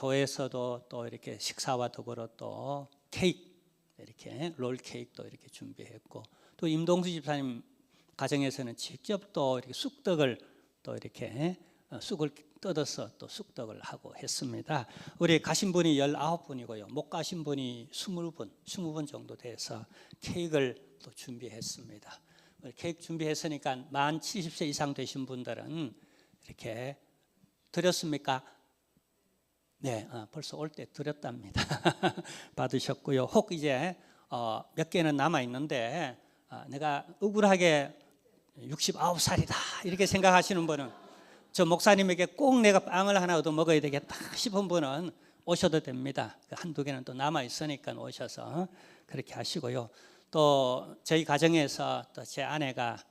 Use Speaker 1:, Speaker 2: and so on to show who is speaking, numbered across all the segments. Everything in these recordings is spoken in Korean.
Speaker 1: 교회에서도 또 이렇게 식사와 더불어 또 케이크, 이렇게 롤 케이크도 이렇게 준비했고, 또 임동수 집사님 가정에서는 직접 또 이렇게 쑥떡을 또 이렇게 쑥을 뜯어서 또 쑥떡을 하고 했습니다. 우리 가신 분이 19분이고요. 못 가신 분이 20분 정도 돼서 케이크를 또 준비했습니다. 케이크 준비했으니까 만 70세 이상 되신 분들은 이렇게 드렸습니까? 네, 벌써 올 때 드렸답니다. 받으셨고요. 혹 이제 몇 개는 남아 있는데 내가 억울하게 69살이다 이렇게 생각하시는 분은, 저 목사님에게 꼭 내가 빵을 하나 얻어 먹어야 되겠다 싶은 분은 오셔도 됩니다. 한두 개는 또 남아 있으니까 오셔서 그렇게 하시고요. 또 저희 가정에서 또 제 아내가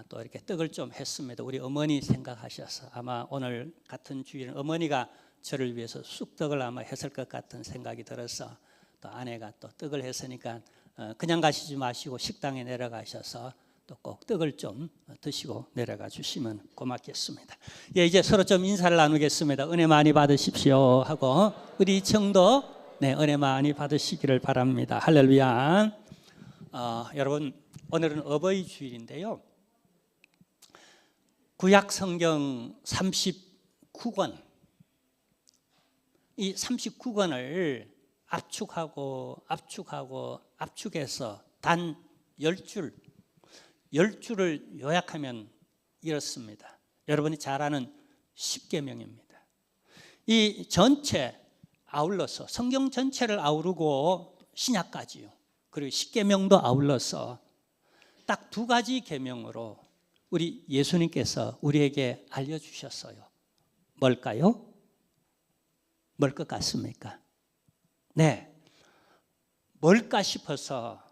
Speaker 1: 또 이렇게 떡을 좀 했습니다. 우리 어머니 생각하셔서, 아마 오늘 같은 주일은 어머니가 저를 위해서 쑥떡을 아마 했을 것 같은 생각이 들어서, 또 아내가 또 떡을 했으니까 그냥 가시지 마시고 식당에 내려가셔서 또 꼭 떡을 좀 드시고 내려가 주시면 고맙겠습니다. 예, 이제 서로 좀 인사를 나누겠습니다. 은혜 많이 받으십시오 하고 우리 청도 은혜 많이 받으시기를 바랍니다. 할렐루야. 여러분, 오늘은 어버이 주일인데요. 구약 성경 39권, 이 39권을 압축해서 단 10줄을 요약하면 이렇습니다. 여러분이 잘 아는 십계명입니다. 이 전체 아울러서 성경 전체를 아우르고 신약까지요, 그리고 십계명도 아울러서 딱 두 가지 계명으로 우리 예수님께서 우리에게 알려주셨어요. 뭘까요? 뭘 것 같습니까? 네, 뭘까 싶어서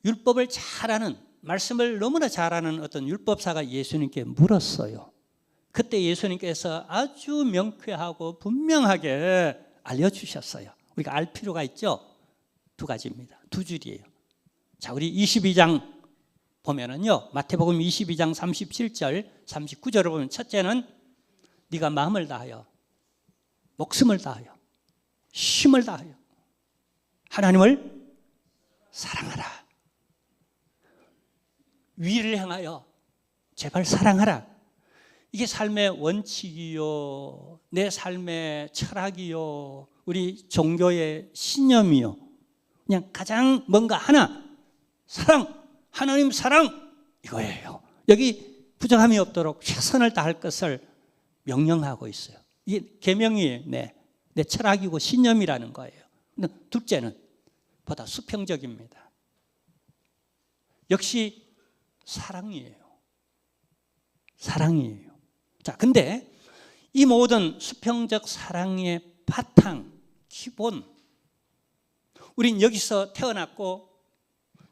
Speaker 1: 율법을 잘 아는, 말씀을 너무나 잘 아는 어떤 율법사가 예수님께 물었어요. 그때 예수님께서 아주 명쾌하고 분명하게 알려주셨어요. 우리가 알 필요가 있죠? 두 가지입니다. 두 줄이에요. 자, 우리 22장 보면은요, 마태복음 22장 37절 39절을 보면, 첫째는 네가 마음을 다하여 목숨을 다하여 힘을 다하여 하나님을 사랑하라. 위를 향하여 제발 사랑하라. 이게 삶의 원칙이요, 내 삶의 철학이요, 우리 종교의 신념이요. 그냥 가장 뭔가 하나, 사랑, 하나님 사랑, 이거예요. 여기 부족함이 없도록 최선을 다할 것을 명령하고 있어요. 이게 계명이에요. 내 철학이고 신념이라는 거예요. 근데 둘째는 보다 수평적입니다. 역시 사랑이에요. 사랑이에요. 자, 근데 이 모든 수평적 사랑의 바탕, 기본, 우린 여기서 태어났고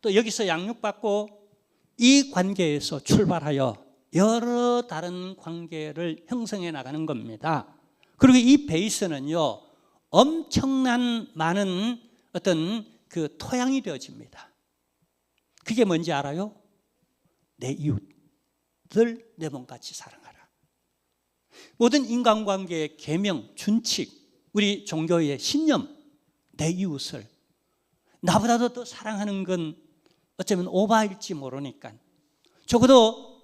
Speaker 1: 또 여기서 양육받고 이 관계에서 출발하여 여러 다른 관계를 형성해 나가는 겁니다. 그리고 이 베이스는요, 엄청난 많은 어떤 그 토양이 되어집니다. 그게 뭔지 알아요? 내 이웃을 내 몸같이 사랑하라. 모든 인간관계의 계명, 준칙, 우리 종교의 신념, 내 이웃을 나보다도 더 사랑하는 건 어쩌면 오바일지 모르니까 적어도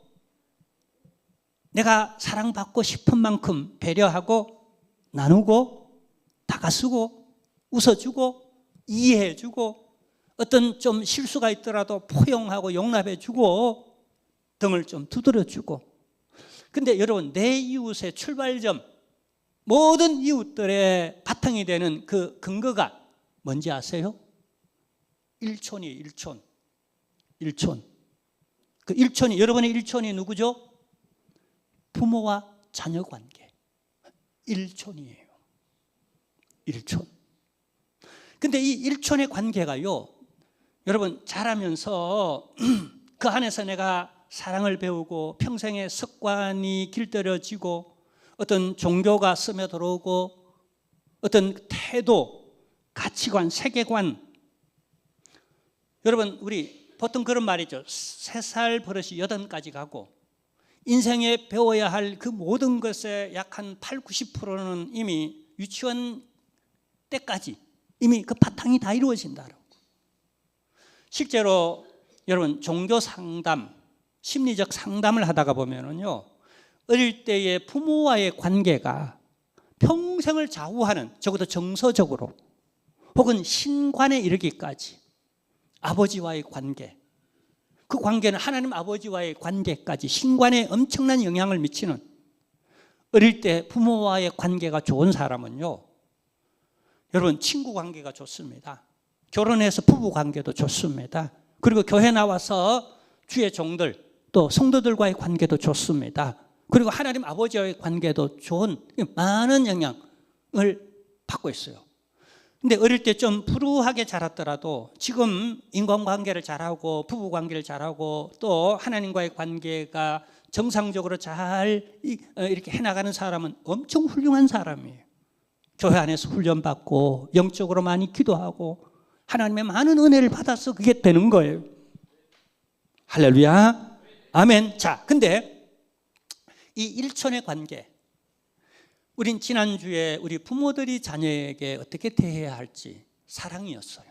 Speaker 1: 내가 사랑받고 싶은 만큼 배려하고 나누고 다가서고 웃어주고 이해해주고 어떤 좀 실수가 있더라도 포용하고 용납해주고 등을 좀 두드려주고. 근데 여러분, 내 이웃의 출발점, 모든 이웃들의 바탕이 되는 그 근거가 뭔지 아세요? 일촌이에요. 일촌. 그 일촌이, 여러분의 일촌이 누구죠? 부모와 자녀 관계. 일촌이에요. 일촌. 근데 이 일촌의 관계가요, 여러분 자라면서 그 안에서 내가 사랑을 배우고 평생의 습관이 길들여지고 어떤 종교가 스며들어오고 어떤 태도, 가치관, 세계관. 여러분, 우리 보통 그런 말이죠. 3살 버릇이 8까지 가고 인생에 배워야 할 그 모든 것의 약 한 80, 90%는 이미 유치원 때까지 이미 그 바탕이 다 이루어진다고. 실제로 여러분 종교 상담, 심리적 상담을 하다가 보면은요, 어릴 때의 부모와의 관계가 평생을 좌우하는, 적어도 정서적으로 혹은 신관에 이르기까지 아버지와의 관계, 그 관계는 하나님 아버지와의 관계까지 신관에 엄청난 영향을 미치는, 어릴 때 부모와의 관계가 좋은 사람은요, 여러분 친구 관계가 좋습니다. 결혼해서 부부 관계도 좋습니다. 그리고 교회 나와서 주의 종들 또 성도들과의 관계도 좋습니다. 그리고 하나님 아버지와의 관계도 좋은, 많은 영향을 받고 있어요. 근데 어릴 때 좀 불우하게 자랐더라도 지금 인간관계를 잘하고 부부관계를 잘하고 또 하나님과의 관계가 정상적으로 잘 이렇게 해나가는 사람은 엄청 훌륭한 사람이에요. 교회 안에서 훈련받고 영적으로 많이 기도하고 하나님의 많은 은혜를 받아서 그게 되는 거예요. 할렐루야, 아멘. 자, 근데 이 일촌의 관계, 우린 지난주에 우리 부모들이 자녀에게 어떻게 대해야 할지 사랑이었어요.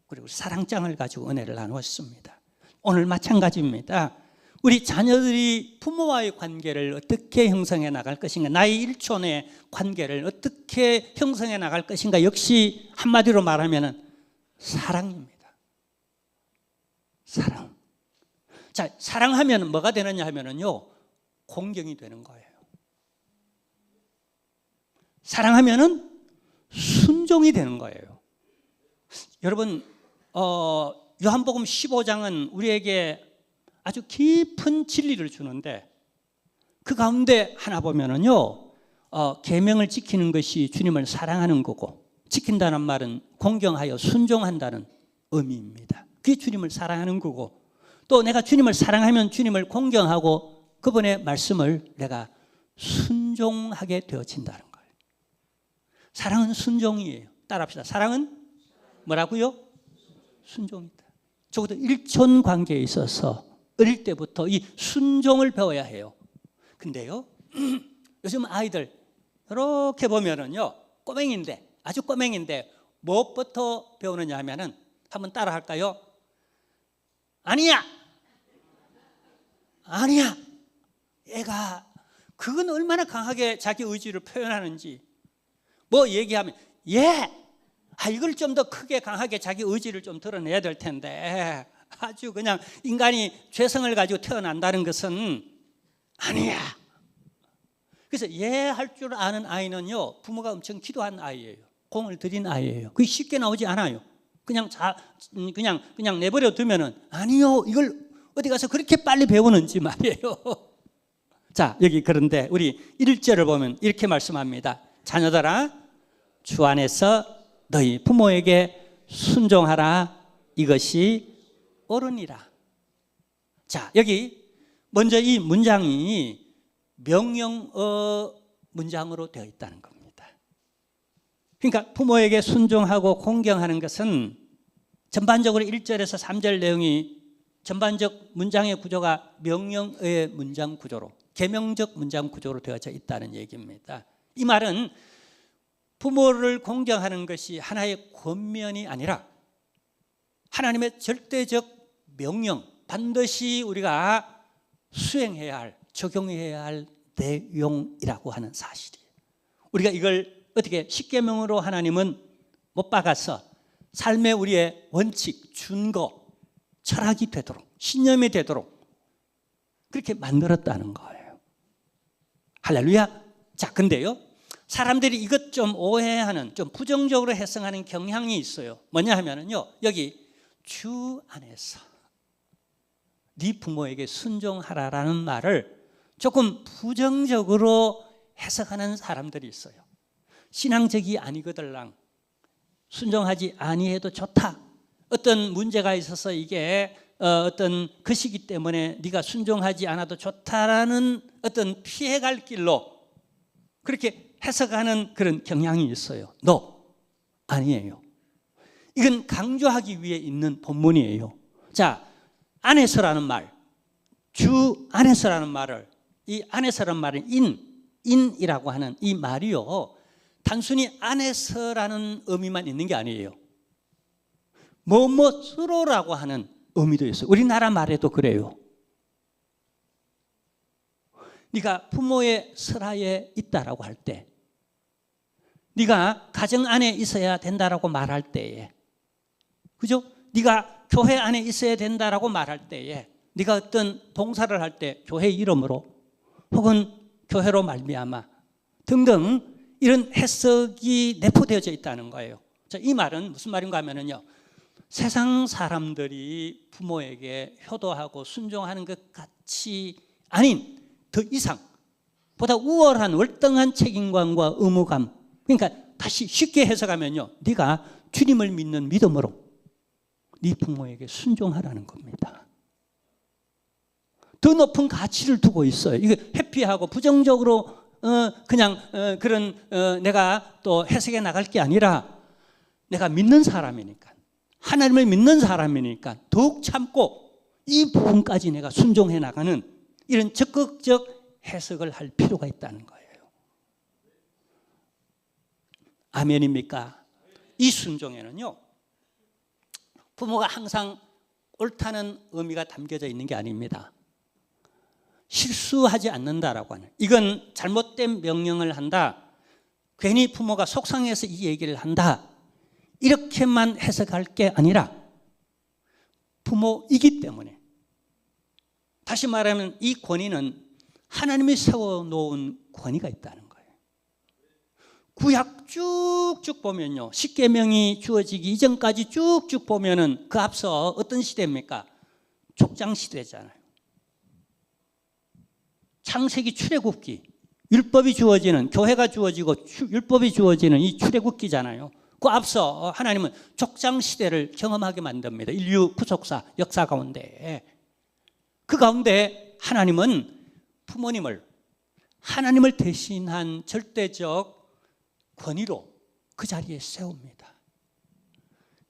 Speaker 1: 그리고 사랑장을 가지고 은혜를 나누었습니다. 오늘 마찬가지입니다. 우리 자녀들이 부모와의 관계를 어떻게 형성해 나갈 것인가, 나의 일촌의 관계를 어떻게 형성해 나갈 것인가, 역시 한마디로 말하면 사랑입니다. 사랑. 자, 사랑하면 뭐가 되느냐 하면은요, 공경이 되는 거예요. 사랑하면은 순종이 되는 거예요. 여러분, 요한복음 15장은 우리에게 아주 깊은 진리를 주는데, 그 가운데 하나 보면은요, 계명을 지키는 것이 주님을 사랑하는 거고, 지킨다는 말은 공경하여 순종한다는 의미입니다. 그게 주님을 사랑하는 거고, 또 내가 주님을 사랑하면 주님을 공경하고 그분의 말씀을 내가 순종하게 되어진다는 거예요. 사랑은 순종이에요. 따라합시다. 사랑은 뭐라고요? 순종이다. 적어도 일촌 관계에 있어서 어릴 때부터 이 순종을 배워야 해요. 근데요, 요즘 아이들 이렇게 보면은요, 꼬맹인데, 아주 꼬맹인데 무엇부터 배우느냐 하면은, 한번 따라 할까요? 아니야, 아니야. 애가 그건 얼마나 강하게 자기 의지를 표현하는지, 뭐 얘기하면 예, 이걸 좀 더 크게 강하게 자기 의지를 좀 드러내야 될 텐데, 아주 그냥 인간이 죄성을 가지고 태어난다는 것은 아니야. 그래서 예 할 줄 아는 아이는요, 부모가 엄청 기도한 아이예요. 공을 들인 아이예요. 그게 쉽게 나오지 않아요. 그냥 내버려 두면은 아니요, 이걸 어디 가서 그렇게 빨리 배우는지 말이에요. 자, 여기 그런데 우리 1절을 보면 이렇게 말씀합니다. 자녀들아, 주 안에서 너희 부모에게 순종하라. 이것이 옳으니라. 자, 여기 먼저 이 문장이 명령어 문장으로 되어 있다는 겁니다. 그러니까 부모에게 순종하고 공경하는 것은 전반적으로 1절에서 3절 내용이 전반적 문장의 구조가 명령어의 문장 구조로, 계명적 문장 구조로 되어져 있다는 얘기입니다. 이 말은 부모를 공경하는 것이 하나의 권면이 아니라 하나님의 절대적 명령, 반드시 우리가 수행해야 할, 적용해야 할 내용이라고 하는 사실이에요. 우리가 이걸 어떻게 십계명으로 하나님은 못 박아서 삶의 우리의 원칙, 준거, 철학이 되도록, 신념이 되도록 그렇게 만들었다는 거예요. 할렐루야. 자, 근데요, 사람들이 이것 좀 오해하는, 좀 부정적으로 해석하는 경향이 있어요. 뭐냐 하면은요, 여기 주 안에서 네 부모에게 순종하라라는 말을 조금 부정적으로 해석하는 사람들이 있어요. 신앙적이 아니거들랑 순종하지 아니해도 좋다. 어떤 문제가 있어서 이게 어떤 것이기 때문에 네가 순종하지 않아도 좋다라는 어떤 피해갈 길로 그렇게 해석하는 그런 경향이 있어요. 아니에요. 이건 강조하기 위해 있는 본문이에요. 자, 안에서라는 말, 주 안에서라는 말을, 이 안에서라는 말은 인이라고 하는 이 말이요, 단순히 안에서라는 의미만 있는 게 아니에요. 뭐뭐으로라고 하는 의미도 있어요. 우리나라 말에도 그래요. 네가 부모의 설하에 있다라고 할 때, 네가 가정 안에 있어야 된다라고 말할 때에, 그죠? 네가 교회 안에 있어야 된다라고 말할 때에, 네가 어떤 봉사를 할 때 교회 이름으로 혹은 교회로 말미암아 등등 이런 해석이 내포되어져 있다는 거예요. 자, 이 말은 무슨 말인가 하면요, 세상 사람들이 부모에게 효도하고 순종하는 것 같이 아닌 더 이상 보다 우월한 월등한 책임감과 의무감, 그러니까 다시 쉽게 해석하면요, 네가 주님을 믿는 믿음으로 네 부모에게 순종하라는 겁니다. 더 높은 가치를 두고 있어요. 이게 회피하고 부정적으로 그냥 그런 내가 또 해석해 나갈 게 아니라, 내가 믿는 사람이니까, 하나님을 믿는 사람이니까 더욱 참고 이 부분까지 내가 순종해 나가는 이런 적극적 해석을 할 필요가 있다는 거예요. 아멘입니까? 이 순종에는요, 부모가 항상 옳다는 의미가 담겨져 있는 게 아닙니다. 실수하지 않는다라고 하는, 이건 잘못된 명령을 한다, 괜히 부모가 속상해서 이 얘기를 한다, 이렇게만 해석할 게 아니라 부모이기 때문에, 다시 말하면 이 권위는 하나님이 세워놓은 권위가 있다는 거예요. 구약 쭉쭉 보면요, 십계명이 주어지기 이전까지 쭉쭉 보면은 그 앞서 어떤 시대입니까? 족장 시대잖아요. 창세기 출애굽기, 율법이 주어지는, 교회가 주어지고 율법이 주어지는 이 출애굽기잖아요. 그 앞서 하나님은 족장 시대를 경험하게 만듭니다. 인류 구속사 역사 가운데. 그 가운데 하나님은 부모님을 하나님을 대신한 절대적 권위로 그 자리에 세웁니다.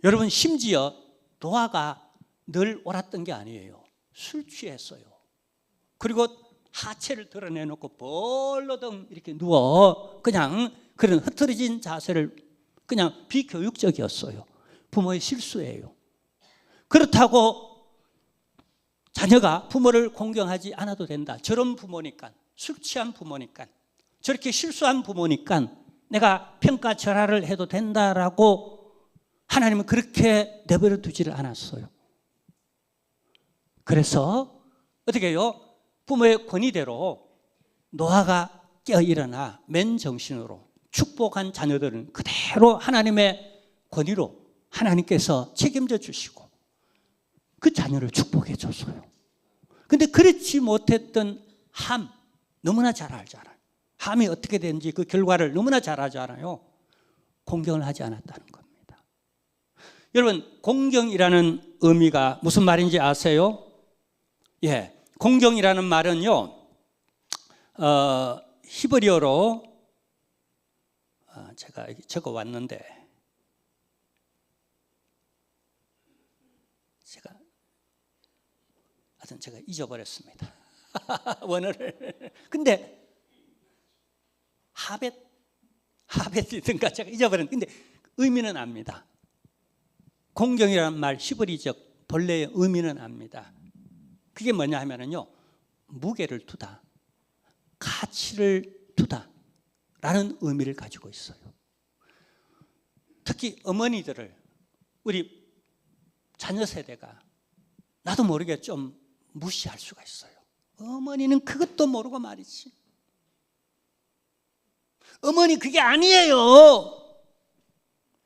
Speaker 1: 여러분, 심지어 노아가 늘 옳았던 게 아니에요. 술 취했어요. 그리고 하체를 드러내놓고 벌러덩 이렇게 누워 그냥 그런 흐트러진 자세를, 그냥 비교육적이었어요. 부모의 실수예요. 그렇다고 자녀가 부모를 공경하지 않아도 된다, 저런 부모니까, 술 취한 부모니까, 저렇게 실수한 부모니까 내가 평가절하를 해도 된다라고 하나님은 그렇게 내버려 두지를 않았어요. 그래서 어떻게 해요? 부모의 권위대로 노아가 깨어일어나 맨정신으로 축복한 자녀들은 그대로 하나님의 권위로 하나님께서 책임져 주시고 그 자녀를 축복해 줬어요. 근데 그렇지 못했던 함, 너무나 잘 알잖아요. 함이 어떻게 되는지 그 결과를 너무나 잘 알잖아요. 공경을 하지 않았다는 겁니다. 여러분, 공경이라는 의미가 무슨 말인지 아세요? 예, 공경이라는 말은요, 히브리어로 제가 적어 왔는데, 제가 잊어버렸습니다. 원어를. 근데 하벳이든가 제가 잊어버렸는데, 근데 의미는 압니다. 공경이라는 말 히브리적 본래의 의미는 압니다. 그게 뭐냐 하면은요, 무게를 두다, 가치를 두다 라는 의미를 가지고 있어요. 특히 어머니들을, 우리 자녀 세대가 나도 모르게 좀 무시할 수가 있어요. 어머니는 그것도 모르고 말이지, 어머니 그게 아니에요.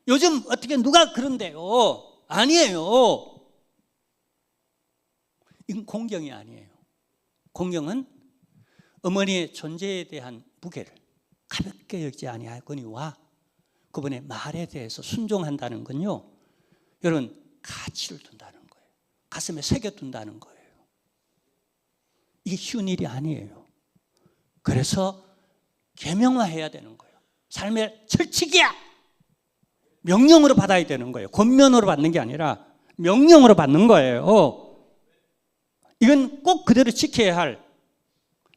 Speaker 1: 요즘 어떻게 누가 그런데요? 아니에요. 이건 공경이 아니에요. 공경은 어머니의 존재에 대한 무게를 가볍게 여기지 아니하거니와 그분의 말에 대해서 순종한다는 건요, 여러분, 가치를 둔다는 거예요. 가슴에 새겨둔다는 거예요. 이게 쉬운 일이 아니에요. 그래서 계명화해야 되는 거예요. 삶의 철칙이야, 명령으로 받아야 되는 거예요. 권면으로 받는 게 아니라 명령으로 받는 거예요. 이건 꼭 그대로 지켜야 할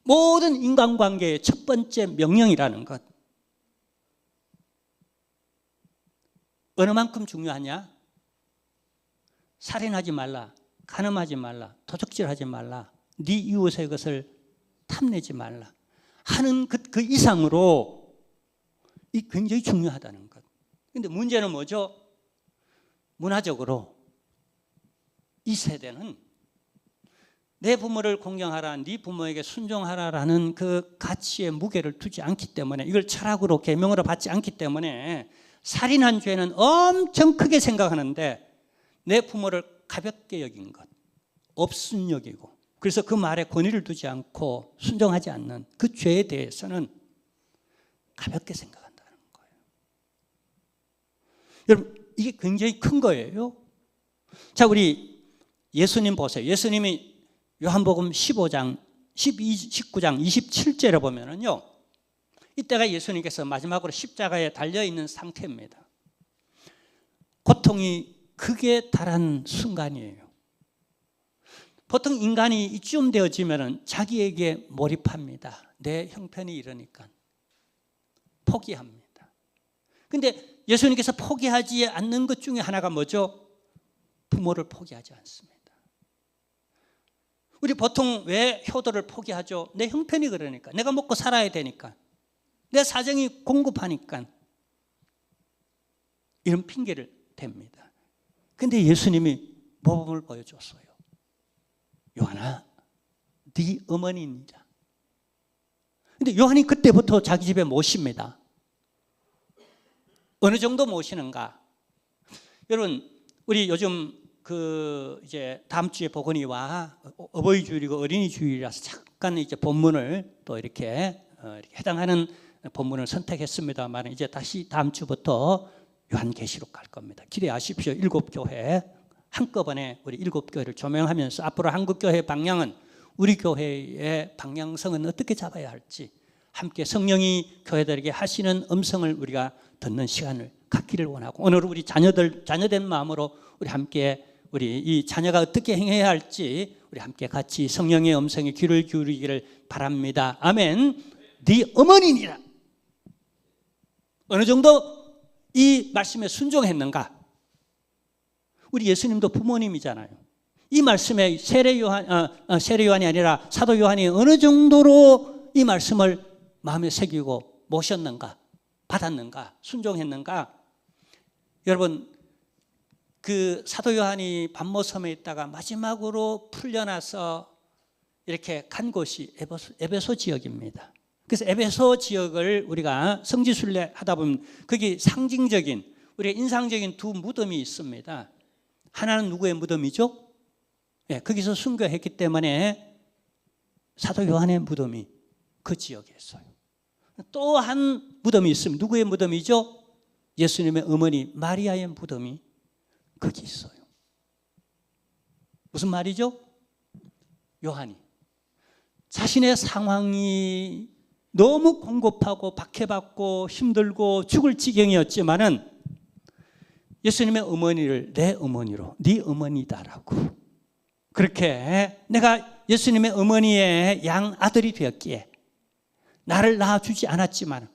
Speaker 1: 모든 인간관계의 첫 번째 명령이라는 것. 어느 만큼 중요하냐? 살인하지 말라, 간음하지 말라, 도적질하지 말라, 네 이웃의 것을 탐내지 말라 하는 그 이상으로 이 굉장히 중요하다는 것. 그런데 문제는 뭐죠? 문화적으로 이 세대는 내 부모를 공경하라, 네 부모에게 순종하라라는 그 가치의 무게를 두지 않기 때문에, 이걸 철학으로 계명으로 받지 않기 때문에 살인한 죄는 엄청 크게 생각하는데 내 부모를 가볍게 여긴 것, 없음 여기고, 그래서 그 말에 권위를 두지 않고 순종하지 않는 그 죄에 대해서는 가볍게 생각한다는 거예요. 여러분, 이게 굉장히 큰 거예요. 자, 우리 예수님 보세요. 예수님이 요한복음 15장, 19장 27절에 보면은요, 이때가 예수님께서 마지막으로 십자가에 달려있는 상태입니다. 고통이 극에 달한 순간이에요. 보통 인간이 이쯤 되어지면 자기에게 몰입합니다. 내 형편이 이러니까 포기합니다. 그런데 예수님께서 포기하지 않는 것 중에 하나가 뭐죠? 부모를 포기하지 않습니다. 우리 보통 왜 효도를 포기하죠? 내 형편이 그러니까, 내가 먹고 살아야 되니까, 내 사정이 공급하니까, 이런 핑계를 댑니다. 그런데 예수님이 모범을 보여줬어요. 요한아, 네 어머니입니다. 그런데 요한이 그때부터 자기 집에 모십니다. 어느 정도 모시는가? 여러분, 우리 요즘 이제 다음 주에 보건이와 어버이 주일이고 어린이 주일이라서 잠깐 이제 본문을 또 이렇게 해당하는 본문을 선택했습니다만, 이제 다시 다음 주부터 요한계시록 갈 겁니다. 기대하십시오. 7교회 한꺼번에 우리 7교회를 조명하면서 앞으로 한국교회의 방향은, 우리 교회의 방향성은 어떻게 잡아야 할지 함께 성령이 교회들에게 하시는 음성을 우리가 듣는 시간을 갖기를 원하고, 오늘 우리 자녀된 마음으로 우리 함께 우리 이 자녀가 어떻게 행해야 할지 우리 함께 같이 성령의 음성에 귀를 기울이기를 바랍니다. 아멘. 네 어머니니라. 어느 정도 이 말씀에 순종했는가? 우리 예수님도 부모님이잖아요. 이 말씀에 세례 요한이 아니라 사도 요한이 어느 정도로 이 말씀을 마음에 새기고 모셨는가, 받았는가, 순종했는가? 여러분, 그 사도 요한이 반모섬에 있다가 마지막으로 풀려나서 이렇게 간 곳이 에베소 지역입니다. 그래서 에베소 지역을 우리가 성지순례 하다 보면 거기 상징적인, 우리가 인상적인 두 무덤이 있습니다. 하나는 누구의 무덤이죠? 네, 거기서 순교했기 때문에 사도 요한의 무덤이 그 지역에 있어요. 또 한 무덤이 있습니다. 누구의 무덤이죠? 예수님의 어머니 마리아의 무덤이 거기 있어요. 무슨 말이죠? 요한이 자신의 상황이 너무 공급하고 박해받고 힘들고 죽을 지경이었지만은 예수님의 어머니를 내 어머니로, 네 어머니다라고, 그렇게 내가 예수님의 어머니의 양 아들이 되었기에 나를 낳아주지 않았지만,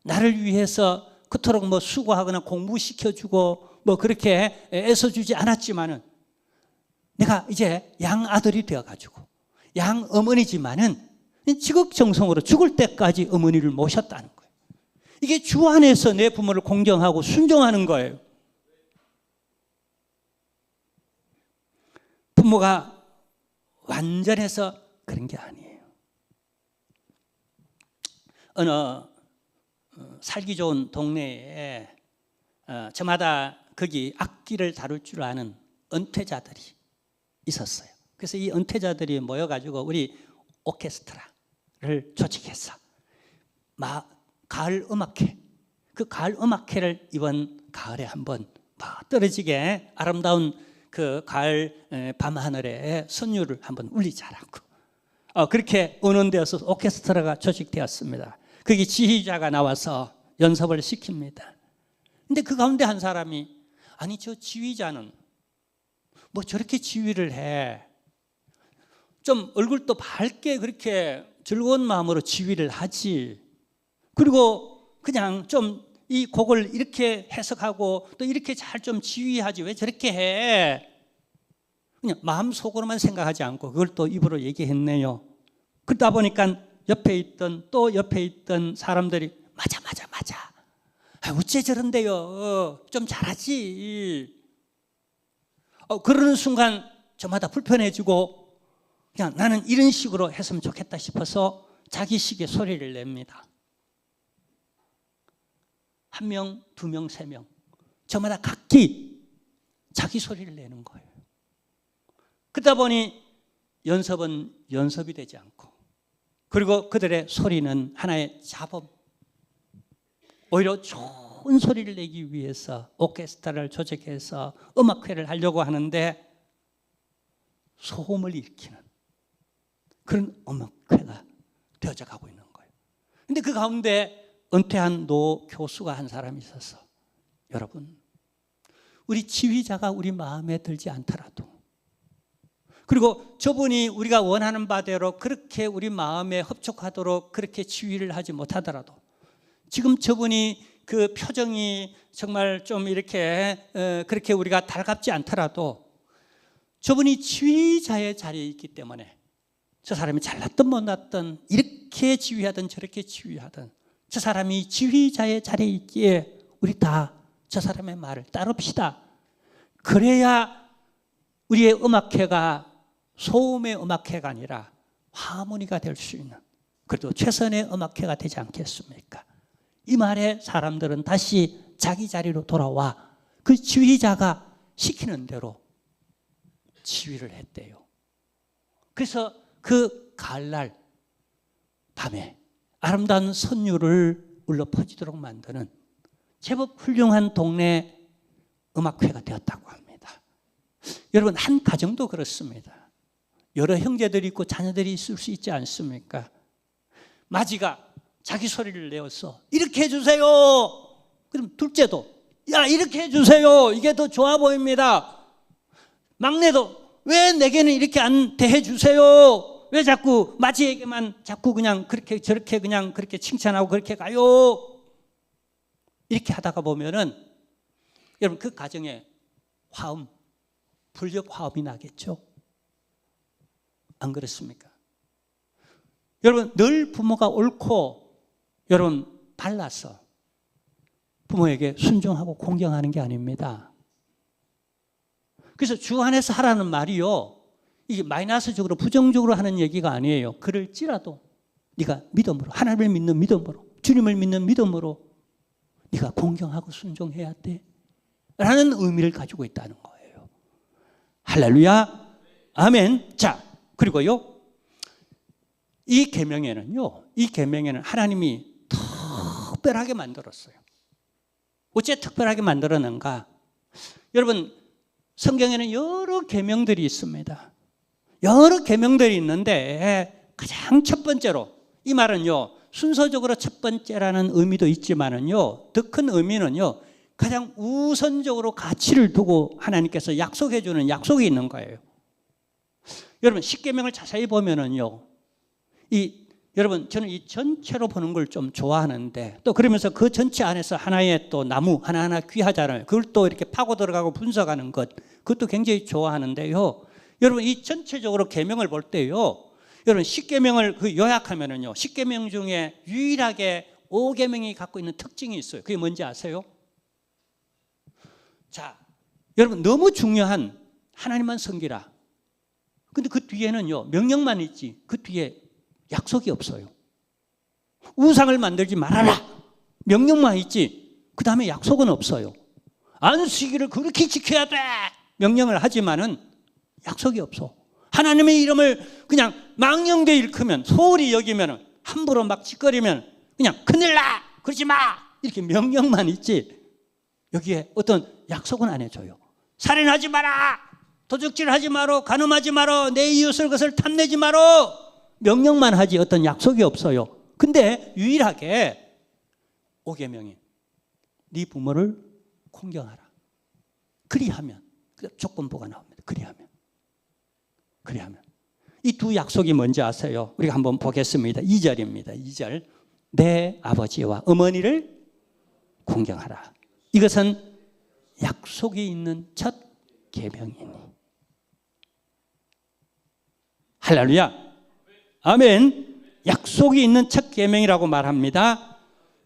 Speaker 1: 나를 위해서 그토록 뭐 수고하거나 공부시켜주고 뭐 그렇게 애써주지 않았지만은 내가 이제 양 아들이 되어가지고 양 어머니지만은 지극정성으로 죽을 때까지 어머니를 모셨다는 거예요. 이게 주 안에서 내 부모를 공경하고 순종하는 거예요. 부모가 완전해서 그런 게 아니에요. 어느 살기 좋은 동네에 저마다 거기 악기를 다룰 줄 아는 은퇴자들이 있었어요. 그래서 이 은퇴자들이 모여가지고 우리 오케스트라를 조직했어. 가을 음악회. 그 가을 음악회를 이번 가을에 한번 떨어지게 아름다운 그 가을 밤하늘에 선율을 한번 울리자라고 그렇게 의논되어서 오케스트라가 조직되었습니다. 거기 지휘자가 나와서 연습을 시킵니다. 근데 그 가운데 한 사람이, 아니 저 지휘자는 뭐 저렇게 지휘를 해, 좀 얼굴도 밝게 그렇게 즐거운 마음으로 지휘를 하지, 그리고 그냥 좀 이 곡을 이렇게 해석하고 또 이렇게 잘 좀 지휘하지 왜 저렇게 해? 그냥 마음속으로만 생각하지 않고 그걸 또 입으로 얘기했네요. 그러다 보니까 옆에 있던 사람들이 맞아. 어째 저런데요? 좀 잘하지. 그러는 순간 저마다 불편해지고 그냥 나는 이런 식으로 했으면 좋겠다 싶어서 자기식의 소리를 냅니다. 1명, 2명, 3명 저마다 각기 자기 소리를 내는 거예요. 그러다 보니 연습은 연습이 되지 않고 그리고 그들의 소리는 하나의 잡음, 오히려 좋은 소리를 내기 위해서 오케스트라를 조직해서 음악회를 하려고 하는데 소음을 일으키는 그런 음악회가 되어져 가고 있는 거예요. 그런데 그 가운데 은퇴한 노 교수가 한 사람이 있어서 여러분, 우리 지휘자가 우리 마음에 들지 않더라도 그리고 저분이 우리가 원하는 바대로 그렇게 우리 마음에 흡족하도록 그렇게 지휘를 하지 못하더라도 지금 저분이 그 표정이 정말 좀 이렇게 그렇게 우리가 달갑지 않더라도 저분이 지휘자의 자리에 있기 때문에 저 사람이 잘났든 못났든 이렇게 지휘하든 저렇게 지휘하든 저 사람이 지휘자의 자리에 있기에 우리 다 저 사람의 말을 따릅시다. 그래야 우리의 음악회가 소음의 음악회가 아니라 하모니가 될 수 있는 그래도 최선의 음악회가 되지 않겠습니까? 이 말에 사람들은 다시 자기 자리로 돌아와 그 지휘자가 시키는 대로 지휘를 했대요. 그래서 그 가을날 밤에 아름다운 선율을 울려 퍼지도록 만드는 제법 훌륭한 동네 음악회가 되었다고 합니다. 여러분, 한 가정도 그렇습니다. 여러 형제들이 있고 자녀들이 있을 수 있지 않습니까? 마지가 자기 소리를 내어서 이렇게 해주세요. 그럼 둘째도 야 이렇게 해주세요. 이게 더 좋아 보입니다. 막내도 왜 내게는 이렇게 안 대해주세요. 왜 자꾸 마지에게만 자꾸 그냥 그렇게 저렇게 그냥 그렇게 칭찬하고 그렇게 가요. 이렇게 하다가 보면은 여러분 그 가정에 화음, 불력 화음이 나겠죠. 안 그렇습니까? 여러분 늘 부모가 옳고 여러분 발라서 부모에게 순종하고 공경하는 게 아닙니다. 그래서 주 안에서 하라는 말이요, 이게 마이너스적으로 부정적으로 하는 얘기가 아니에요. 그럴지라도 네가 믿음으로, 하나님을 믿는 믿음으로, 주님을 믿는 믿음으로 네가 공경하고 순종해야 돼 라는 의미를 가지고 있다는 거예요. 할렐루야, 아멘. 자, 그리고요 이 계명에는 하나님이 특별하게 만들었어요. 어째 특별하게 만들었는가? 여러분 성경에는 여러 계명들이 있습니다. 여러 계명들이 있는데 가장 첫 번째로, 이 말은요 순서적으로 첫 번째라는 의미도 있지만은요 더 큰 의미는요 가장 우선적으로 가치를 두고 하나님께서 약속해 주는 약속이 있는 거예요. 여러분 십계명을 자세히 보면은요 여러분 저는 이 전체로 보는 걸 좀 좋아하는데 또 그러면서 그 전체 안에서 하나의 또 나무 하나하나 귀하잖아요. 그걸 또 이렇게 파고 들어가고 분석하는 것, 그것도 굉장히 좋아하는데요. 여러분 이 전체적으로 계명을 볼 때요, 여러분 십계명을 그 요약하면은요 십계명 중에 유일하게 5계명이 갖고 있는 특징이 있어요. 그게 뭔지 아세요? 자, 여러분 너무 중요한 하나님만 섬기라. 근데 그 뒤에는요 명령만 있지 그 뒤에 약속이 없어요. 우상을 만들지 말아라 명령만 있지 그 다음에 약속은 없어요. 안식일을 그렇게 지켜야 돼 명령을 하지만은 약속이 없어. 하나님의 이름을 그냥 망령되이 일으키면, 소홀히 여기면, 함부로 막 짓거리면 그냥 큰일 나 그러지 마 이렇게 명령만 있지 여기에 어떤 약속은 안 해줘요. 살인하지 마라, 도적질하지 마라, 간음하지 마라, 내 이웃을 것을 탐내지 마라 명령만 하지 어떤 약속이 없어요. 근데 유일하게 5계명이 네 부모를 공경하라. 그리하면 조건부가 나옵니다. 그리하면 이 두 약속이 뭔지 아세요? 우리가 한번 보겠습니다. 2절입니다. 2절 내 아버지와 어머니를 공경하라. 이것은 약속이 있는 첫 계명이니. 할렐루야. 아멘. 약속이 있는 첫 계명이라고 말합니다.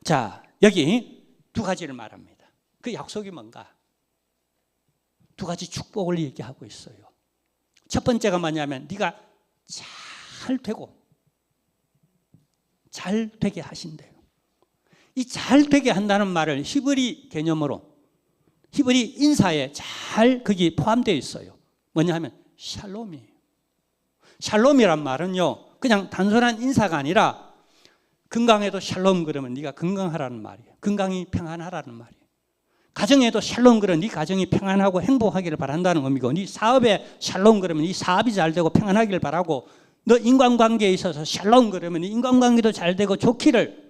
Speaker 1: 자, 여기 두 가지를 말합니다. 그 약속이 뭔가? 두 가지 축복을 얘기하고 있어요. 첫 번째가 뭐냐면 네가 잘 되고 잘 되게 하신대요. 이 잘 되게 한다는 말을 히브리 개념으로, 히브리 인사에 잘 거기 포함되어 있어요. 뭐냐 하면 샬롬이에요. 샬롬이란 말은요, 그냥 단순한 인사가 아니라 건강에도 샬롬 그러면 네가 건강하라는 말이에요. 건강이 평안하라는 말이에요. 가정에도 샬롬 그러면 네 가정이 평안하고 행복하기를 바란다는 의미고, 네 사업에 샬롬 그러면 네 사업이 잘 되고 평안하기를 바라고, 너 인간관계에 있어서 샬롬 그러면 네 인간관계도 잘 되고 좋기를.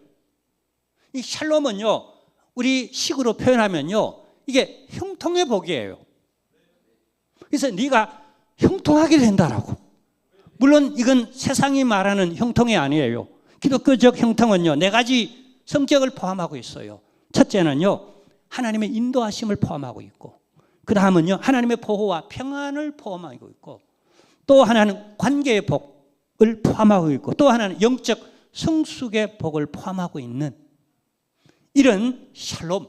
Speaker 1: 이 샬롬은요, 우리 식으로 표현하면요, 이게 형통의 복이에요. 그래서 네가 형통하게 된다라고. 물론 이건 세상이 말하는 형통이 아니에요. 기독교적 형통은요, 네 가지 성격을 포함하고 있어요. 첫째는요, 하나님의 인도하심을 포함하고 있고, 그 다음은요, 하나님의 보호와 평안을 포함하고 있고, 또 하나는 관계의 복을 포함하고 있고, 또 하나는 영적 성숙의 복을 포함하고 있는 이런 샬롬,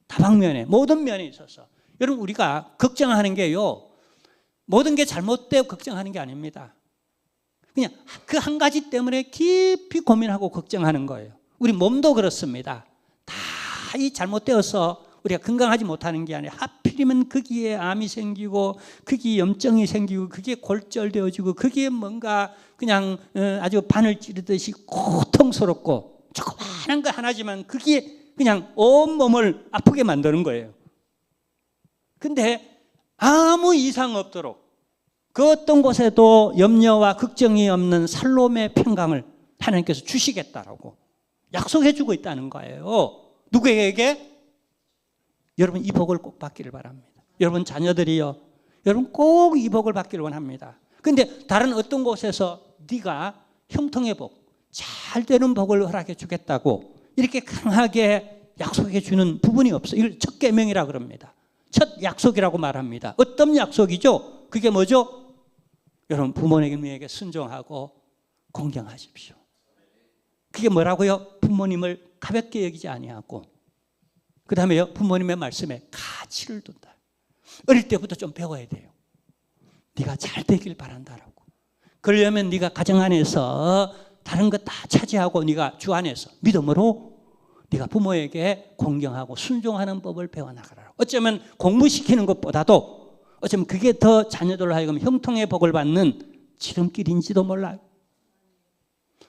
Speaker 1: 다방면에 모든 면에 있어서. 여러분, 우리가 걱정하는 게요, 모든 게 잘못되고 걱정하는 게 아닙니다. 그냥 그 한 가지 때문에 깊이 고민하고 걱정하는 거예요. 우리 몸도 그렇습니다. 다 이 잘못되어서 우리가 건강하지 못하는 게 아니라 하필이면 거기에 암이 생기고 거기에 염증이 생기고 거기에 골절되어지고 거기에 뭔가 그냥 아주 바늘 찌르듯이 고통스럽고 조그마한 거 하나지만 그게 그냥 온몸을 아프게 만드는 거예요. 근데 아무 이상 없도록 그 어떤 곳에도 염려와 걱정이 없는 샬롬의 평강을 하나님께서 주시겠다라고 약속해 주고 있다는 거예요. 누구에게? 여러분, 이 복을 꼭 받기를 바랍니다. 여러분 자녀들이요, 여러분 꼭 이 복을 받기를 원합니다. 근데 다른 어떤 곳에서 네가 형통의 복, 잘 되는 복을 허락해 주겠다고 이렇게 강하게 약속해 주는 부분이 없어요. 이걸 첫 계명이라고 그럽니다. 첫 약속이라고 말합니다. 어떤 약속이죠? 그게 뭐죠? 여러분, 부모님에게 순종하고 공경하십시오. 그게 뭐라고요? 부모님을 가볍게 여기지 아니하고, 그 다음에요, 부모님의 말씀에 가치를 둔다. 어릴 때부터 좀 배워야 돼요. 네가 잘 되길 바란다라고. 그러려면 네가 가정 안에서 다른 거 다 차지하고 네가 주 안에서 믿음으로 네가 부모에게 공경하고 순종하는 법을 배워나가라. 어쩌면 공부시키는 것보다도 어쩌면 그게 더 자녀들로 하여금 형통의 복을 받는 지름길인지도 몰라요.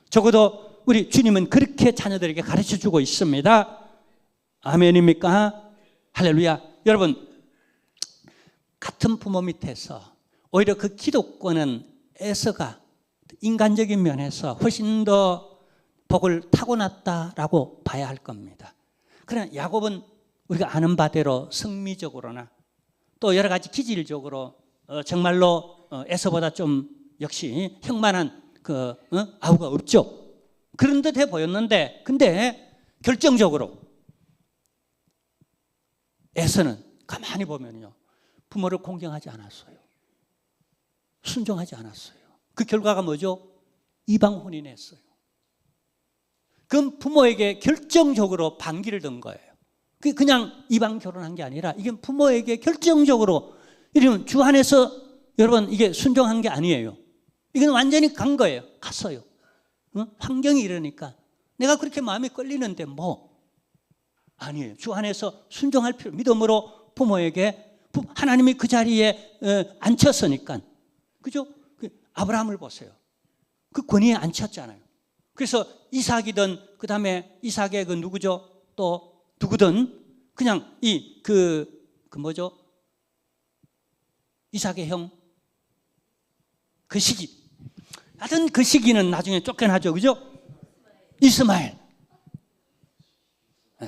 Speaker 1: 적어도 우리 주님은 그렇게 자녀들에게 가르쳐주고 있습니다. 아멘입니까? 할렐루야. 여러분, 같은 부모 밑에서 오히려 그 기독권은 에서가 인간적인 면에서 훨씬 더 복을 타고났다라고 봐야 할 겁니다. 그러나 야곱은 우리가 아는 바대로 성미적으로나 또 여러 가지 기질적으로 정말로 에서보다 좀 역시 형만한 아우가 없죠. 그런 듯해 보였는데, 근데 결정적으로 에서는 가만히 보면요, 부모를 공경하지 않았어요. 순종하지 않았어요. 그 결과가 뭐죠? 이방 혼인했어요. 그건 부모에게 결정적으로 반기를 든 거예요. 그냥 이방 결혼한 게 아니라 이게 부모에게 결정적으로, 이러면 주 안에서 여러분 이게 순종한 게 아니에요. 이건 완전히 간 거예요. 갔어요. 환경이 이러니까 내가 그렇게 마음이 끌리는데 뭐 아니에요. 주 안에서 순종할 필요, 믿음으로 부모에게, 하나님이 그 자리에 앉혔으니까. 그죠? 아브라함을 보세요. 그 권위에 앉혔잖아요. 그래서 이삭이든 그 다음에 이삭의 그 누구죠? 또 누구든 그냥 뭐죠? 이삭의 형 그 시기, 하여튼 그 시기는 나중에 쫓겨나죠. 그죠? 이스마엘.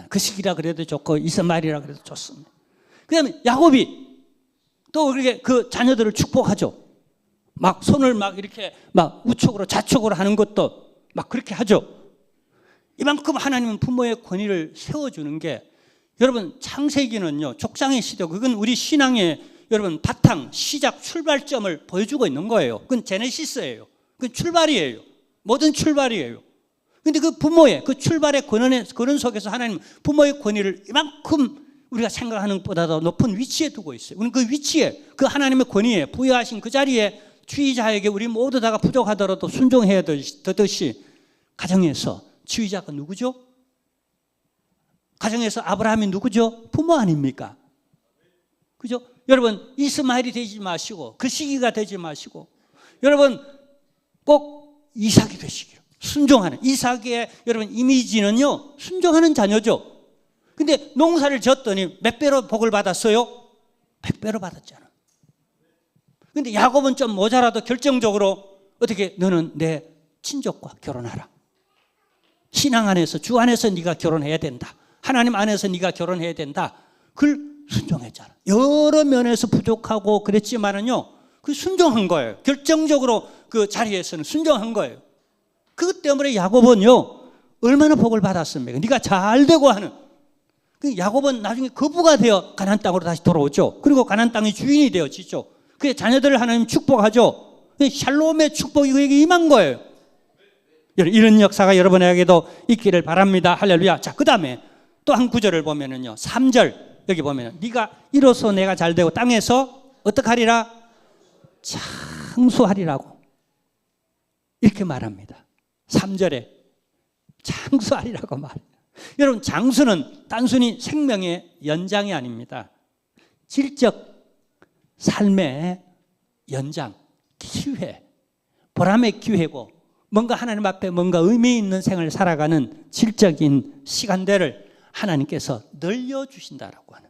Speaker 1: 그 시기라 그래도 좋고 이스마엘이라 그래도 좋습니다. 그 다음에 야곱이 또 그렇게 그 자녀들을 축복하죠. 막 손을 막 이렇게 막 우측으로 좌측으로 하는 것도 막 그렇게 하죠. 이만큼 하나님은 부모의 권위를 세워주는 게 여러분 창세기는요, 족장의 시대, 그건 우리 신앙의 여러분 바탕, 시작, 출발점을 보여주고 있는 거예요. 그건 제네시스예요. 그건 출발이에요. 모든 출발이에요. 근데 그 부모의 그 출발의 권원 속에서 하나님 부모의 권위를 이만큼 우리가 생각하는 것보다도 높은 위치에 두고 있어요. 우리는 그 위치에, 그 하나님의 권위에 부여하신 그 자리에 지휘자에게 우리 모두 다가 부족하더라도 순종해야 되듯이 가정에서 지휘자가 누구죠? 가정에서 아브라함이 누구죠? 부모 아닙니까? 그죠? 여러분 이스마엘이 되지 마시고 그 시기가 되지 마시고 여러분 꼭 이삭이 되시기를 순종하는, 이삭의 여러분 이미지는요 순종하는 자녀죠. 근데 농사를 졌더니 몇 배로 복을 받았어요? 100배로 받았잖아. 근데 야곱은 좀 모자라도 결정적으로 어떻게, 너는 내 친족과 결혼하라. 신앙 안에서, 주 안에서 네가 결혼해야 된다. 하나님 안에서 네가 결혼해야 된다. 그걸 순종했잖아. 여러 면에서 부족하고 그랬지만은요, 그 순종한 거예요. 결정적으로 그 자리에서는 순종한 거예요. 그것 때문에 야곱은요 얼마나 복을 받았습니까? 네가 잘 되고 하는. 야곱은 나중에 거부가 되어 가나안 땅으로 다시 돌아오죠. 그리고 가나안 땅의 주인이 되어지죠. 그의 자녀들을 하나님 축복하죠. 샬롬의 축복이 그에게 임한 거예요. 이런 역사가 여러분에게도 있기를 바랍니다. 할렐루야. 자, 그 다음에 또 한 구절을 보면은요, 3절 여기 보면 네가 이로써 내가 잘 되고 땅에서 어떻게 하리라? 장수하리라고 이렇게 말합니다. 3절에 장수하리라고 말해요. 여러분 장수는 단순히 생명의 연장이 아닙니다. 질적 삶의 연장, 기회, 보람의 기회고 뭔가 하나님 앞에 뭔가 의미 있는 생을 살아가는 질적인 시간대를 하나님께서 늘려주신다라고 하는.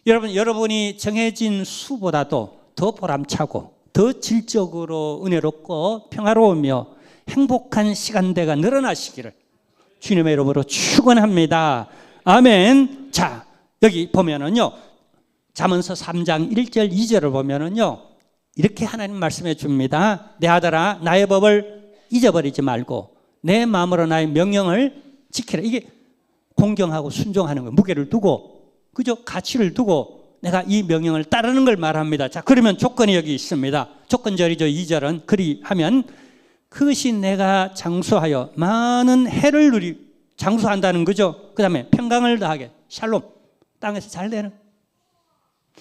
Speaker 1: 여러분이 정해진 수보다도 더 보람차고 더 질적으로 은혜롭고 평화로우며 행복한 시간대가 늘어나시기를 주님의 이름으로 축원합니다. 아멘. 자, 여기 보면은요, 잠언서 3장 1절 2절을 보면은요, 이렇게 하나님 말씀해 줍니다. 내 아들아, 나의 법을 잊어버리지 말고 내 마음으로 나의 명령을 지키라. 이게 공경하고 순종하는 거예요. 무게를 두고, 그죠? 가치를 두고 내가 이 명령을 따르는 걸 말합니다. 자, 그러면 조건이 여기 있습니다. 조건절이죠. 2절은 그리하면 그것이 내가 장수하여 많은 해를 장수한다는 거죠. 그 다음에 평강을 더하게, 샬롬, 땅에서 잘 되는.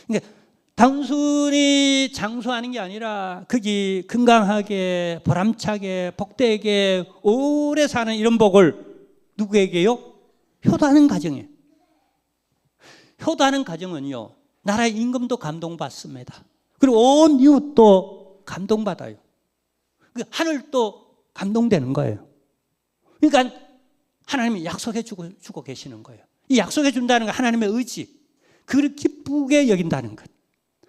Speaker 1: 그러니까 단순히 장수하는 게 아니라 거기 건강하게 보람차게 복되게 오래 사는 이런 복을 누구에게요? 효도하는 가정에. 효도하는 가정은요, 나라의 임금도 감동받습니다. 그리고 온 이웃도 감동받아요. 하늘도 감동되는 거예요. 그러니까 하나님이 약속해 주고 계시는 거예요. 이 약속해 준다는 건 하나님의 의지, 그를 기쁘게 여긴다는 것.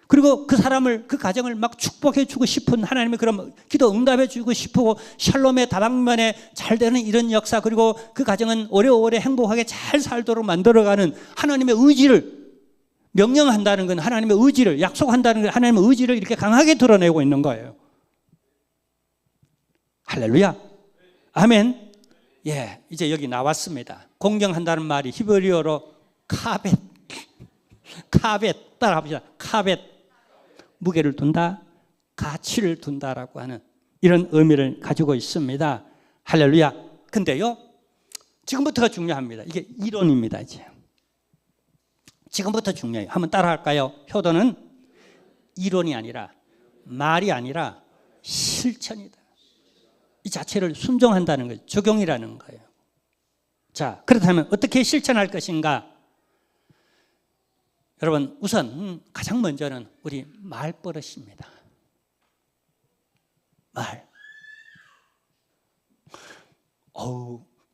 Speaker 1: 그리고 그 사람을, 그 가정을 막 축복해 주고 싶은 하나님의 그런 기도 응답해 주고 싶고 샬롬의 다방면에 잘 되는 이런 역사, 그리고 그 가정은 오래오래 행복하게 잘 살도록 만들어가는 하나님의 의지를 명령한다는 건, 하나님의 의지를 약속한다는 건 하나님의 의지를 이렇게 강하게 드러내고 있는 거예요. 할렐루야. 아멘. 예, 이제 여기 나왔습니다. 공경한다는 말이 히브리어로 카벳 따라합시다. 카벳, 무게를 둔다, 가치를 둔다라고 하는 이런 의미를 가지고 있습니다. 할렐루야. 근데요, 지금부터가 중요합니다. 이게 이론입니다. 이제 지금부터 중요해요. 한번 따라할까요? 효도는 이론이 아니라, 말이 아니라 실천이다. 이 자체를 순종한다는 거예요. 적용이라는 거예요. 자, 그렇다면 어떻게 실천할 것인가? 여러분, 우선 가장 먼저는 우리 말버릇입니다. 말.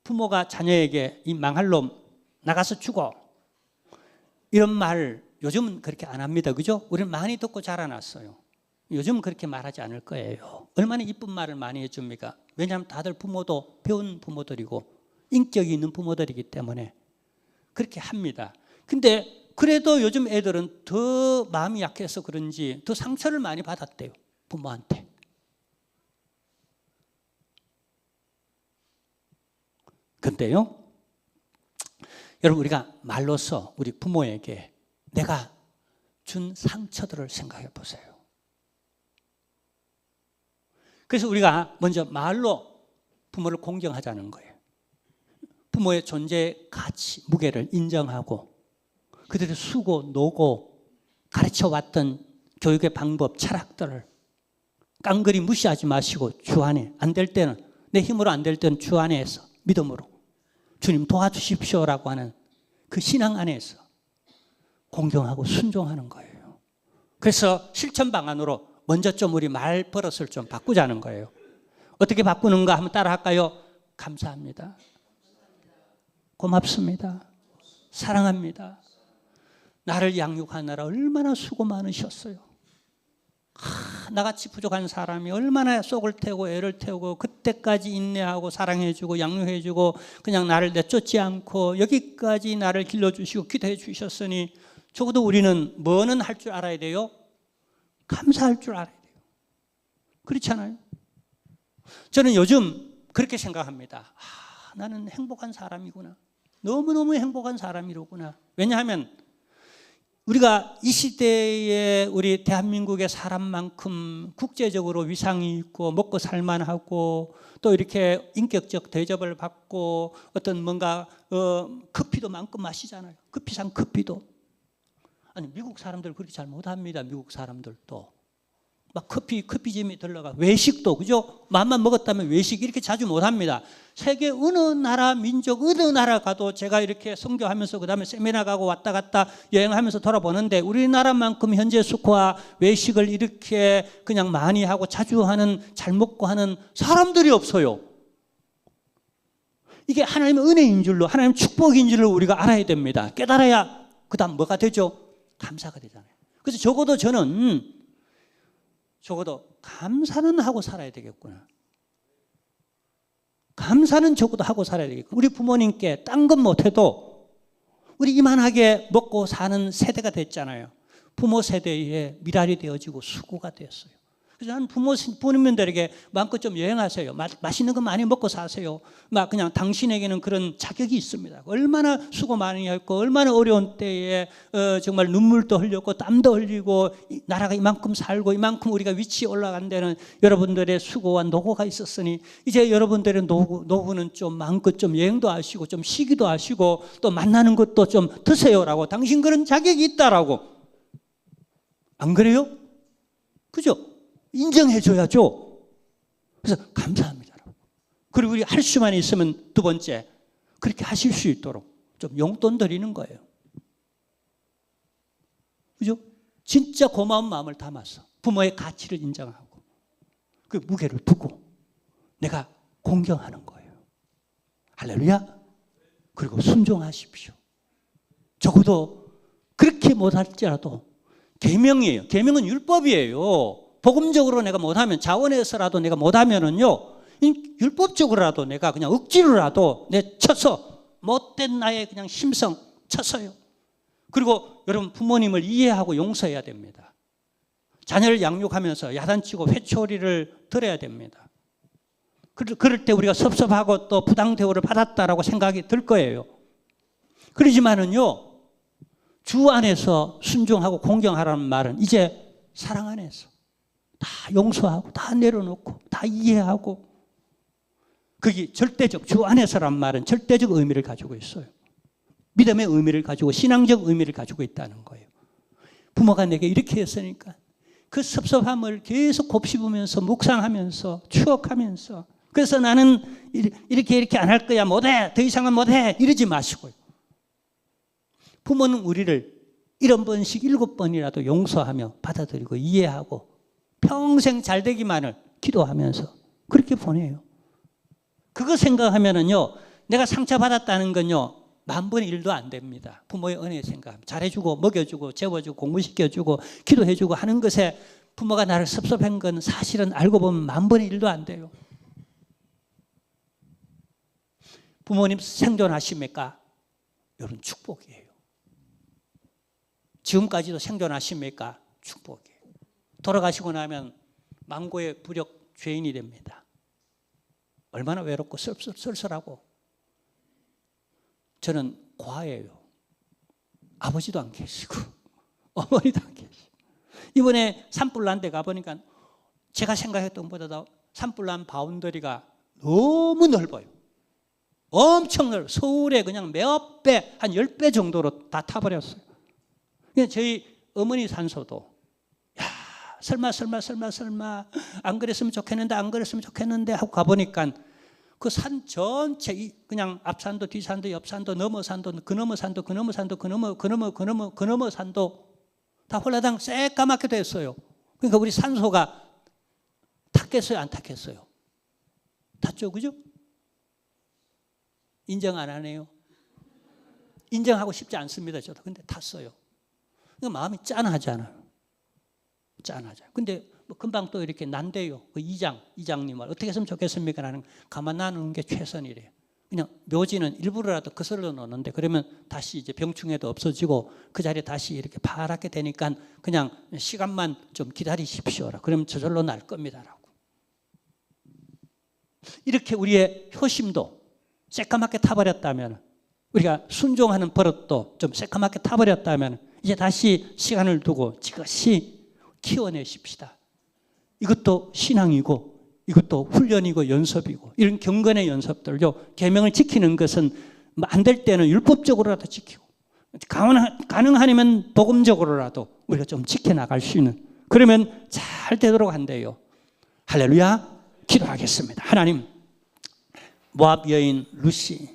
Speaker 1: 부모가 자녀에게 이 망할 놈 나가서 죽어, 이런 말 요즘은 그렇게 안 합니다. 그죠? 우리는 많이 듣고 자라났어요. 요즘은 그렇게 말하지 않을 거예요. 얼마나 이쁜 말을 많이 해줍니까? 왜냐하면 다들 부모도 배운 부모들이고 인격이 있는 부모들이기 때문에 그렇게 합니다. 근데 그래도 요즘 애들은 더 마음이 약해서 그런지 더 상처를 많이 받았대요. 부모한테. 근데요, 여러분, 우리가 말로써 우리 부모에게 내가 준 상처들을 생각해 보세요. 그래서 우리가 먼저 말로 부모를 공경하자는 거예요. 부모의 존재 가치, 무게를 인정하고 그들의 수고, 노고, 가르쳐왔던 교육의 방법, 철학들을 깡그리 무시하지 마시고 주 안에 안 될 때는, 내 힘으로 안 될 때는 주 안에서 믿음으로 주님 도와주십시오라고 하는 그 신앙 안에서 공경하고 순종하는 거예요. 그래서 실천 방안으로 먼저 좀 우리 말 버릇을 좀 바꾸자는 거예요. 어떻게 바꾸는가 한번 따라 할까요? 감사합니다. 고맙습니다. 사랑합니다. 나를 양육하느라 얼마나 수고 많으셨어요. 나같이 부족한 사람이 얼마나 속을 태우고 애를 태우고 그때까지 인내하고 사랑해주고 양육해주고 그냥 나를 내쫓지 않고 여기까지 나를 길러주시고 기도해 주셨으니 적어도 우리는 뭐는 할 줄 알아야 돼요? 감사할 줄 알아야 돼요. 그렇잖아요. 저는 요즘 그렇게 생각합니다. 나는 행복한 사람이구나. 너무너무 행복한 사람이로구나. 왜냐하면 우리가 이 시대에 우리 대한민국의 사람만큼 국제적으로 위상이 있고 먹고 살만하고 또 이렇게 인격적 대접을 받고 어떤 뭔가 커피도 마음껏 마시잖아요. 커피상 커피도. 아니 미국 사람들 그렇게 잘 못합니다. 미국 사람들도. 막 커피집에 들러가 외식도 그죠? 마음만 먹었다면 외식 이렇게 자주 못합니다. 세계 어느 나라 민족 어느 나라 가도 제가 이렇게 선교하면서 그다음에 세미나 가고 왔다 갔다 여행하면서 돌아보는데 우리나라만큼 현재 수코와 외식을 이렇게 그냥 많이 하고 자주 하는 잘 먹고 하는 사람들이 없어요. 이게 하나님의 은혜인 줄로 하나님의 축복인 줄로 우리가 알아야 됩니다. 깨달아야 그다음 뭐가 되죠? 감사가 되잖아요. 그래서 적어도 저는 감사는 하고 살아야 되겠구나. 감사는 적어도 하고 살아야 되겠구나. 우리 부모님께 딴 건 못해도 우리 이만하게 먹고 사는 세대가 됐잖아요. 부모 세대에 미랄이 되어지고 수고가 되었어요. 그래서 난 부모님들에게 마음껏 좀 여행하세요. 맛있는 거 많이 먹고 사세요. 막 그냥 당신에게는 그런 자격이 있습니다. 얼마나 수고 많이 했고 얼마나 어려운 때에 정말 눈물도 흘렸고 땀도 흘리고 나라가 이만큼 살고 이만큼 우리가 위치에 올라간 데는 여러분들의 수고와 노고가 있었으니 이제 여러분들의 노고는 좀 마음껏 좀 여행도 하시고 좀 쉬기도 하시고 또 만나는 것도 좀 드세요라고 당신 그런 자격이 있다라고. 안 그래요? 그죠? 인정해 줘야죠. 그래서 감사합니다. 그리고 우리 할 수만 있으면 두 번째 그렇게 하실 수 있도록 좀 용돈 드리는 거예요. 그죠? 진짜 고마운 마음을 담아서 부모의 가치를 인정하고 그 무게를 두고 내가 공경하는 거예요. 할렐루야. 그리고 순종하십시오. 적어도 그렇게 못할지라도 계명이에요. 계명은 율법이에요. 복음적으로 내가 못하면 자원해서라도 내가 못하면은요 율법적으로라도 내가 그냥 억지로라도 내 쳐서 못된 나의 그냥 심성 쳐서요. 그리고 여러분 부모님을 이해하고 용서해야 됩니다. 자녀를 양육하면서 야단치고 회초리를 들어야 됩니다. 그럴 때 우리가 섭섭하고 또 부당 대우를 받았다라고 생각이 들 거예요. 그러지만은요 주 안에서 순종하고 공경하라는 말은 이제 사랑 안에서 다 용서하고 다 내려놓고 다 이해하고 그게 절대적 주 안에서란 말은 절대적 의미를 가지고 있어요. 믿음의 의미를 가지고 신앙적 의미를 가지고 있다는 거예요. 부모가 내게 이렇게 했으니까 그 섭섭함을 계속 곱씹으면서 묵상하면서 추억하면서 그래서 나는 이렇게 안 할 거야 못해 더 이상은 못해 이러지 마시고요. 부모는 우리를 1번씩 7번이라도 용서하며 받아들이고 이해하고 평생 잘 되기만을 기도하면서 그렇게 보내요. 그거 생각하면은요, 내가 상처받았다는 건요, 10,000번의 1도 안 됩니다. 부모의 은혜 생각하면. 잘해주고, 먹여주고, 재워주고, 공부시켜주고, 기도해주고 하는 것에 부모가 나를 섭섭한 건 사실은 알고 보면 10,000번의 1도 안 돼요. 부모님 생존하십니까? 여러분 축복이에요. 지금까지도 생존하십니까? 축복이에요. 돌아가시고 나면 망고의 부력 죄인이 됩니다. 얼마나 외롭고 쓸쓸하고. 저는 과예요. 아버지도 안 계시고 어머니도 안 계시고. 이번에 산불난 데 가보니까 제가 생각했던 것보다 산불난 바운더리가 너무 넓어요. 엄청 넓어요. 서울에 그냥 몇 배, 한 10배 정도로 다 타버렸어요. 저희 어머니 산소도 설마 안 그랬으면 좋겠는데 하고 가보니까 그 산 전체 그냥 앞산도 뒤산도 옆산도 넘어산도 그 넘어산도 다 홀라당 새까맣게 됐어요. 그러니까 우리 산소가 탔겠어요, 안 탔겠어요? 탔죠, 그죠? 인정 안 하네요. 인정하고 싶지 않습니다, 저도. 근데 탔어요. 그러니까 마음이 짠하잖아요. 짠하잖아요. 근데 뭐 금방 또 이렇게 난대요. 그 이장님 말 어떻게 했으면 좋겠습니까? 라는 가만 놔두는 게 최선이래요. 그냥 묘지는 일부러라도 거슬러 놓는데 그러면 다시 이제 병충해도 없어지고 그 자리에 다시 이렇게 파랗게 되니까 그냥 시간만 좀 기다리십시오라. 그러면 저절로 날 겁니다라고. 이렇게 우리의 효심도 새까맣게 타버렸다면, 우리가 순종하는 버릇도 좀 새까맣게 타버렸다면 이제 다시 시간을 두고 지그시 키워내십시다. 이것도 신앙이고 이것도 훈련이고 연습이고, 이런 경건의 연습들요, 계명을 지키는 것은 안 될 때는 율법적으로라도 지키고 가능하면 복음적으로라도 우리가 좀 지켜나갈 수 있는, 그러면 잘 되도록 한대요. 할렐루야. 기도하겠습니다. 하나님, 모압 여인 루시,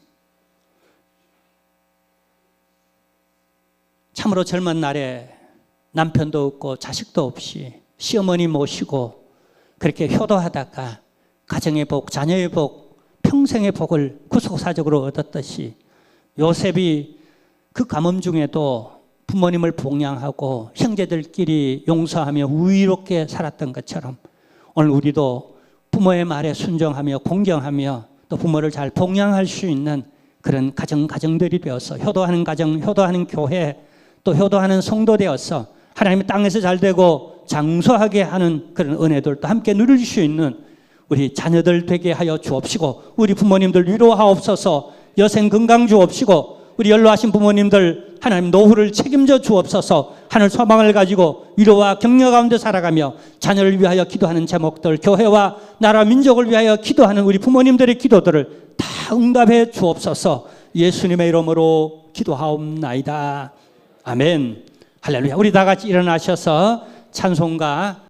Speaker 1: 참으로 젊은 날에 남편도 없고 자식도 없이 시어머니 모시고 그렇게 효도하다가 가정의 복, 자녀의 복, 평생의 복을 구속사적으로 얻었듯이 요셉이 그 가뭄 중에도 부모님을 봉양하고 형제들끼리 용서하며 우위롭게 살았던 것처럼 오늘 우리도 부모의 말에 순종하며 공경하며 또 부모를 잘 봉양할 수 있는 그런 가정들이 되어서 효도하는 가정, 효도하는 교회, 또 효도하는 성도 되어서 하나님의 땅에서 잘 되고 장수하게 하는 그런 은혜들도 함께 누릴 수 있는 우리 자녀들 되게 하여 주옵시고, 우리 부모님들 위로하옵소서. 여생 건강 주옵시고, 우리 연로하신 부모님들 하나님 노후를 책임져 주옵소서. 하늘 소망을 가지고 위로와 격려 가운데 살아가며 자녀를 위하여 기도하는 제목들, 교회와 나라 민족을 위하여 기도하는 우리 부모님들의 기도들을 다 응답해 주옵소서. 예수님의 이름으로 기도하옵나이다. 아멘. 할렐루야. 우리 다 같이 일어나셔서 찬송가